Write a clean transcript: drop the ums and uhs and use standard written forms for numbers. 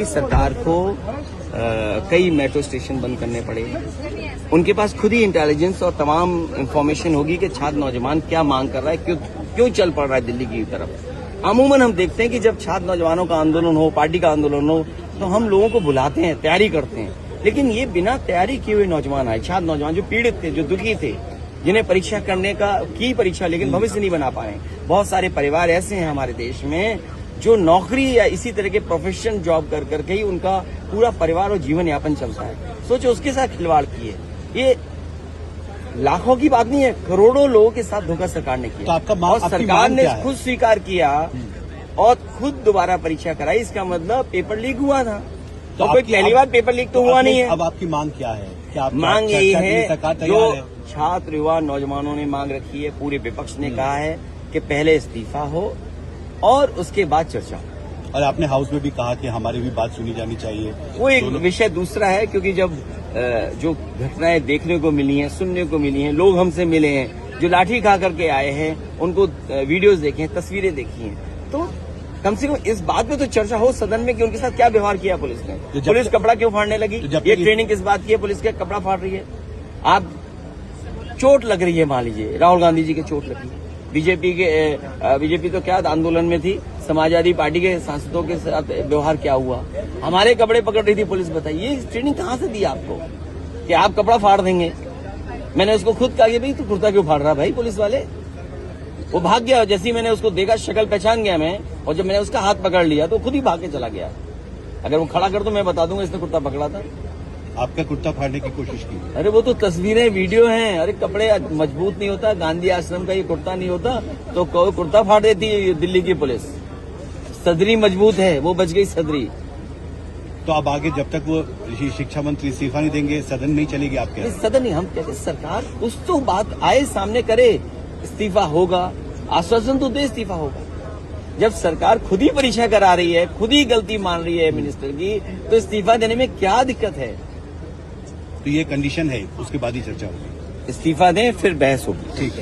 सरकार को कई मेट्रो स्टेशन बंद करने पड़े। उनके पास खुद ही इंटेलिजेंस और तमाम इंफॉर्मेशन होगी कि छात्र नौजवान क्या मांग कर रहा है, क्यों चल पड़ रहा है दिल्ली की तरफ। अमूमन हम देखते हैं कि जब छात्र नौजवानों का आंदोलन हो, पार्टी का आंदोलन हो, तो हम लोगों को बुलाते हैं, तैयारी करते हैं। लेकिन ये बिना तैयारी किए हुए नौजवान आए, छात्र नौजवान जो पीड़ित थे, जो दुखी थे, जिन्हें परीक्षा करने की परीक्षा लेकिन भविष्य नहीं बना पाए। बहुत सारे परिवार ऐसे हैं हमारे देश में जो नौकरी या इसी तरह के प्रोफेशन जॉब कर करके ही उनका पूरा परिवार और जीवन यापन चलता है। सोचो उसके साथ खिलवाड़ किए। ये लाखों की बात नहीं है, करोड़ों लोगों के साथ धोखा सरकार ने किया। तो और सरकार ने खुद स्वीकार किया और खुद दोबारा परीक्षा कराई। इसका मतलब पेपर लीक हुआ था। तो कोई पहली बार पेपर लीक तो हुआ नहीं है। अब आपकी मांग क्या है? क्या आप मांग यही है जो है? छात्र युवा नौजवानों ने मांग रखी है, पूरे विपक्ष ने कहा है कि पहले इस्तीफा हो और उसके बाद चर्चा हो। और आपने हाउस में भी कहा कि हमारी भी बात सुनी जानी चाहिए। वो एक विषय दूसरा है, क्योंकि जब जो घटनाएं देखने को मिली हैं, सुनने को मिली हैं, लोग हमसे मिले हैं, जो लाठी खा करके आए हैं, उनको वीडियोस देखे हैं, तस्वीरें देखी हैं, तो कम से कम इस बात पे तो चर्चा हो सदन में कि उनके साथ क्या व्यवहार किया पुलिस ने। पुलिस कपड़ा क्यों फाड़ने लगी? ये ट्रेनिंग किस बात की है? पुलिस के कपड़ा फाड़ रही है। आप चोट लग रही है, मान लीजिए राहुल गांधी जी के चोट लगी, बीजेपी तो क्या आंदोलन में थी, समाजवादी पार्टी के सांसदों के साथ व्यवहार क्या हुआ, हमारे कपड़े पकड़ रही थी पुलिस। बताइए ये ट्रेनिंग कहाँ से दी आपको कि आप कपड़ा फाड़ देंगे? मैंने उसको खुद कहा कि भाई तू कुर्ता क्यों फाड़ रहा भाई? पुलिस वाले वो भाग गया। जैसे ही मैंने उसको देखा, शक्ल पहचान गया मैं, और जब मैंने उसका हाथ पकड़ लिया तो खुद ही भाग के चला गया। अगर वो खड़ा कर तो मैं बता दूंगा इसने कुर्ता पकड़ा था। आपका कुर्ता फाड़ने की कोशिश की? अरे वो तो तस्वीरें, वीडियो हैं। अरे कपड़े मजबूत नहीं होता, गांधी आश्रम का ये कुर्ता नहीं होता तो कुर्ता फाड़ देती है दिल्ली की पुलिस। सदरी मजबूत है, वो बच गई सदरी। तो अब आगे जब तक वो शिक्षा मंत्री इस्तीफा नहीं देंगे, सदन नहीं चलेगी आपके? सदन नहीं, हम कहते सरकार कुछ तो बात आए सामने करे। इस्तीफा होगा, आश्वासन तो दे, इस्तीफा होगा। जब सरकार खुद ही परीक्षा करा रही है, खुद ही गलती मान रही है मिनिस्टर की, तो इस्तीफा देने में क्या दिक्कत है? तो ये कंडीशन है, उसके बाद ही चर्चा होगी। इस्तीफा दें, फिर बहस होगी। ठीक है।